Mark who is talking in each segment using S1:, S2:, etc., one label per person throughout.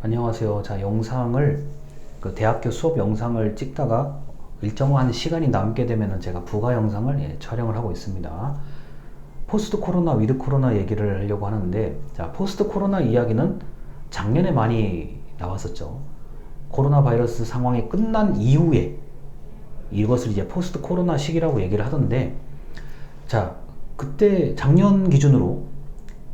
S1: 안녕하세요. 자, 영상을 대학교 수업 영상을 찍다가 일정한 시간이 남게 되면은 제가 부가 영상을 촬영을 하고 있습니다. 포스트 코로나, 위드 코로나 얘기를 하려고 하는데, 자, 포스트 코로나 이야기는 작년에 많이 나왔었죠. 코로나 바이러스 상황이 끝난 이후에 이것을 이제 포스트 코로나 시기라고 얘기를 하던데, 자, 그때 작년 기준으로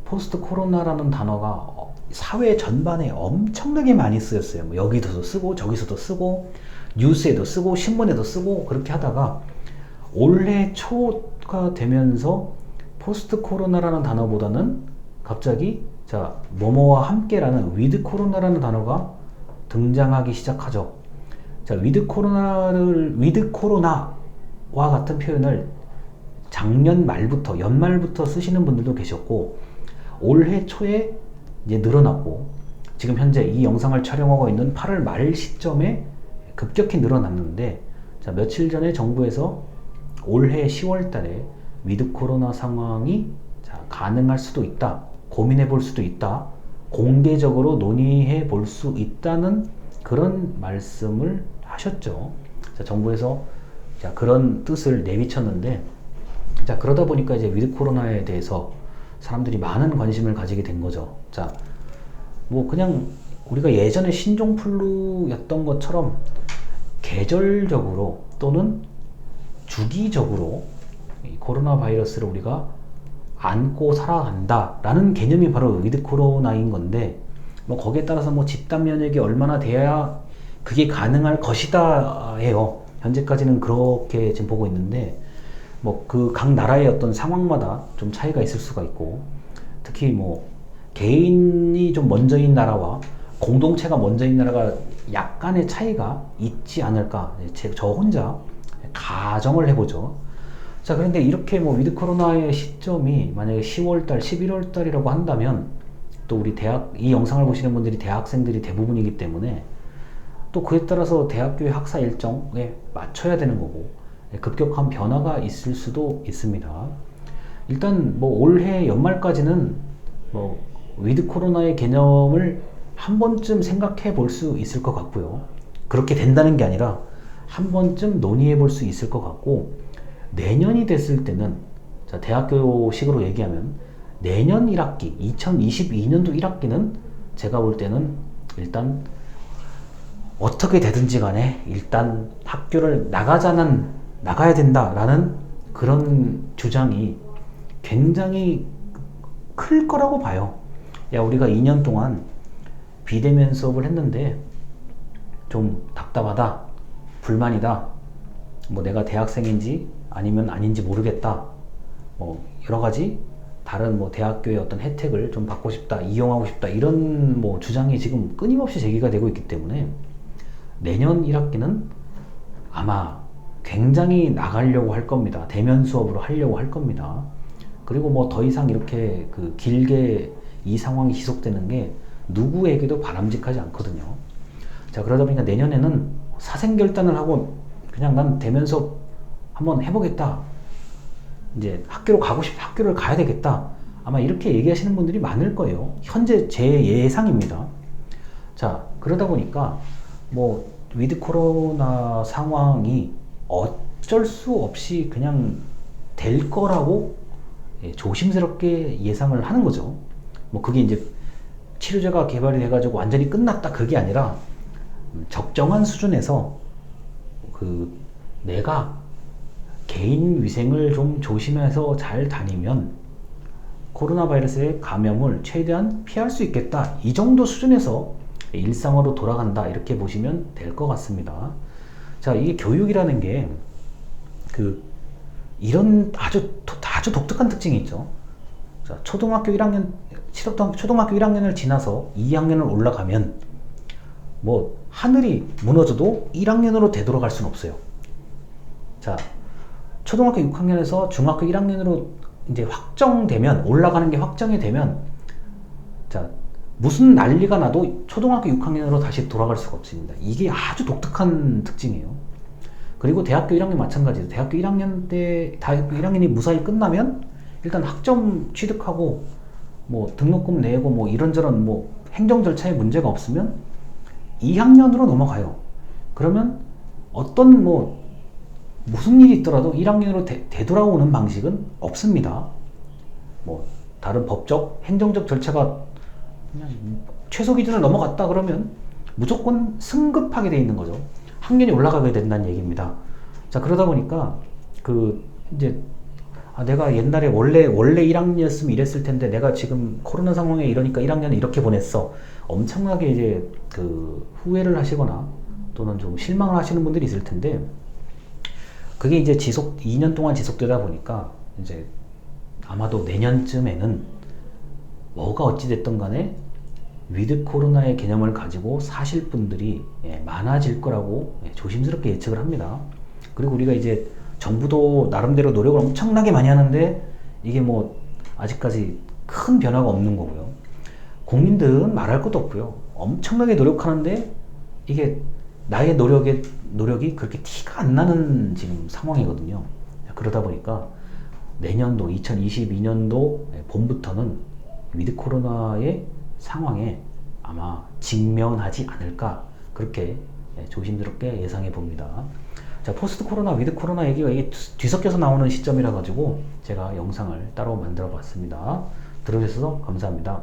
S1: 포스트 코로나라는 단어가 사회 전반에 엄청나게 많이 쓰였어요. 뭐 여기서도 쓰고 저기서도 쓰고 뉴스에도 쓰고 신문에도 쓰고 그렇게 하다가 올해 초가 되면서 포스트 코로나라는 단어보다는 갑자기 자 뭐뭐와 함께라는 위드 코로나라는 단어가 등장하기 시작하죠. 자, 위드 코로나와 같은 표현을 작년 말부터 연말부터 쓰시는 분들도 계셨고 올해 초에 이제 늘어났고 지금 현재 이 영상을 촬영하고 있는 8월 말 시점에 급격히 늘어났는데, 자, 며칠 전에 정부에서 올해 10월 달에 위드 코로나 상황이 가능할 수도 있다, 고민해 볼 수도 있다, 공개적으로 논의해 볼 수 있다는 그런 말씀을 하셨죠. 자, 정부에서 그런 뜻을 내비쳤는데, 자, 그러다 보니까 이제 위드 코로나에 대해서 사람들이 많은 관심을 가지게 된 거죠. 자, 뭐 그냥 우리가 예전에 신종플루였던 것처럼 계절적으로 또는 주기적으로 이 코로나 바이러스를 우리가 안고 살아간다라는 개념이 바로 위드 코로나인 건데, 뭐 거기에 따라서 뭐 집단 면역이 얼마나 돼야 그게 가능할 것이다 해요. 현재까지는 그렇게 지금 보고 있는데, 뭐 그 각 나라의 어떤 상황마다 좀 차이가 있을 수가 있고, 특히 뭐 개인이 좀 먼저인 나라와 공동체가 먼저인 나라가 약간의 차이가 있지 않을까, 저 혼자 가정을 해보죠. 자, 그런데 이렇게 뭐 위드 코로나의 시점이 만약에 10월달, 11월달이라고 한다면, 또 우리 이 영상을 보시는 분들이 대학생들이 대부분이기 때문에 또 그에 따라서 대학교의 학사 일정에 맞춰야 되는 거고, 급격한 변화가 있을 수도 있습니다. 일단 뭐 올해 연말까지는 뭐 위드 코로나의 개념을 한 번쯤 생각해 볼 수 있을 것 같고요. 그렇게 된다는 게 아니라 한 번쯤 논의해 볼 수 있을 것 같고, 내년이 됐을 때는, 자, 대학교식으로 얘기하면 내년 1학기, 2022년도 1학기는 제가 볼 때는 일단 어떻게 되든지 간에 일단 학교를 나가야 된다라는 그런 주장이 굉장히 클 거라고 봐요. 야, 우리가 2년 동안 비대면 수업을 했는데 좀 답답하다, 불만이다, 뭐 내가 대학생인지 아니면 아닌지 모르겠다, 뭐 여러 가지 다른 뭐 대학교의 어떤 혜택을 좀 받고 싶다, 이용하고 싶다, 이런 뭐 주장이 지금 끊임없이 제기가 되고 있기 때문에 내년 1학기는 아마 굉장히 나가려고 할 겁니다. 대면 수업으로 하려고 할 겁니다. 그리고 뭐 더 이상 이렇게 길게 이 상황이 지속되는 게 누구에게도 바람직하지 않거든요. 자, 그러다 보니까 내년에는 사생결단을 하고 그냥 난 대면 수업 한번 해보겠다, 이제 학교를 가야 되겠다, 아마 이렇게 얘기하시는 분들이 많을 거예요. 현재 제 예상입니다. 자, 그러다 보니까 뭐 위드 코로나 상황이 어쩔 수 없이 그냥 될 거라고 조심스럽게 예상을 하는 거죠. 뭐 그게 이제 치료제가 개발이 돼가지고 완전히 끝났다, 그게 아니라 적정한 수준에서 내가 개인 위생을 좀 조심해서 잘 다니면 코로나 바이러스의 감염을 최대한 피할 수 있겠다, 이 정도 수준에서 일상으로 돌아간다, 이렇게 보시면 될 것 같습니다. 자, 이게 교육이라는 게 이런 아주 독특한 특징이 있죠. 자, 초등학교 1학년을 지나서 2학년을 올라가면 뭐 하늘이 무너져도 1학년으로 되돌아갈 수는 없어요. 자, 초등학교 6학년에서 중학교 1학년으로 이제 올라가는 게 확정이 되면, 자, 무슨 난리가 나도 초등학교 6학년으로 다시 돌아갈 수가 없습니다. 이게 아주 독특한 특징이에요. 그리고 대학교 1학년 마찬가지예요. 대학교 1학년이 무사히 끝나면 일단 학점 취득하고 뭐 등록금 내고 뭐 이런저런 뭐 행정 절차에 문제가 없으면 2학년으로 넘어가요. 그러면 어떤 무슨 일이 있더라도 1학년으로 되돌아오는 방식은 없습니다. 다른 법적, 행정적 절차가 그냥 최소 기준을 넘어갔다 그러면 무조건 승급하게 돼 있는 거죠. 학년이 올라가게 된다는 얘기입니다. 자, 그러다 보니까 이제 내가 옛날에 원래 1학년이었으면 이랬을 텐데 내가 지금 코로나 상황에 이러니까 1학년을 이렇게 보냈어. 엄청나게 이제 후회를 하시거나 또는 좀 실망을 하시는 분들이 있을 텐데, 그게 이제 2년 동안 지속되다 보니까 이제 아마도 내년쯤에는 뭐가 어찌됐든 간에 위드 코로나의 개념을 가지고 사실 분들이 많아질 거라고 조심스럽게 예측을 합니다. 그리고 우리가 이제 정부도 나름대로 노력을 엄청나게 많이 하는데 이게 아직까지 큰 변화가 없는 거고요. 국민들은 말할 것도 없고요. 엄청나게 노력하는데 이게 나의 노력이 그렇게 티가 안 나는 지금 상황이거든요. 그러다 보니까 내년도 2022년도 봄부터는 위드 코로나의 상황에 아마 직면하지 않을까, 그렇게 조심스럽게 예상해 봅니다. 자, 포스트 코로나, 위드 코로나 얘기가 이게 뒤섞여서 나오는 시점이라 가지고 제가 영상을 따로 만들어 봤습니다. 들어주셔서 감사합니다.